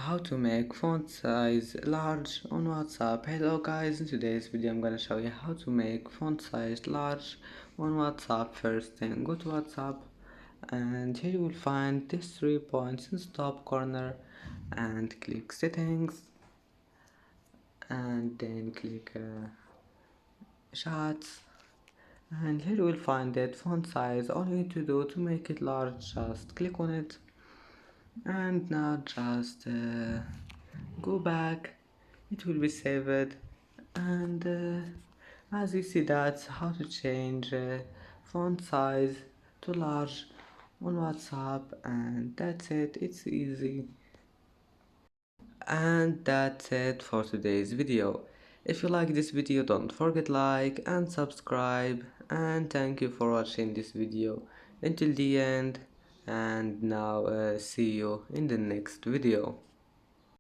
how to make font size large on WhatsApp. Hello guys, in today's video I'm gonna show you how to make font size large on WhatsApp. First thing, go to WhatsApp and here you will find these 3 points in the top corner and click settings and then click chats, and here you will find that font size. All you need to do to make it large, just click on it, and now just go back. It will be saved, and as you see, that's how to change font size to large on WhatsApp, and that's it. It's easy. And that's it for today's video. If you like this video, don't forget like and subscribe, and thank you for watching this video until the end, and now see you in the next video.